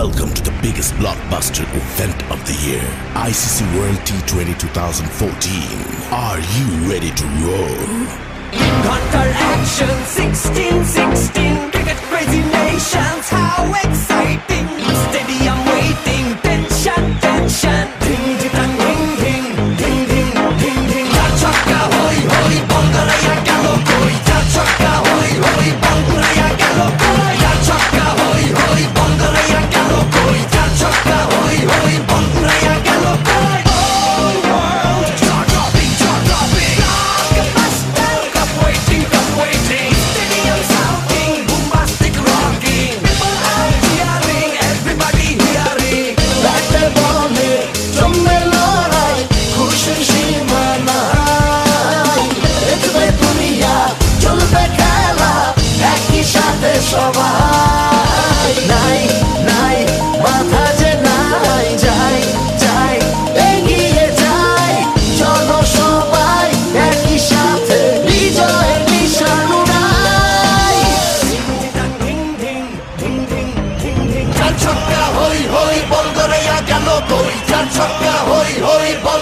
Welcome to the biggest blockbuster event of the year, ICC World T20 2014. Are you ready to roar? Counter action 16-16, cricket crazy nations, how exciting! Stadium waiting, tension, tension. Ding ding dang, ding ding, ding ding, ding ding. Ja chakka hoi hoi, Bangalaya gelo koi. Ja chakka hoi hoi, Bangalaya gelo koi. Ja chakka hoi hoi, Bangalaya gelo koi. Ja chakka hoi hoi, Bangalaya gelo koi. All world, jaw-dropping, jaw-dropping. Blockbuster, cup waiting, cup waiting. Stadium shouting, bombastic rocking. People are cheering, everybody hearing. ব্যাটে বলে জমবে লড়াই, খুশির সীমা নাই। দেখবে দুনিয়া, চলবে খেলা, একই সাথে সবাই। নাই নাই মাথা যে নাই, যাই যাই এগিয়ে যাই। চলো সবাই একই সাথে বিজয়ের নিশান উড়াই। Ding ding, ding ding, ding ding. চার ছক্কা হই হই, বল গড়াইয়া গেল কই। চার ছক্কা হই হই, বল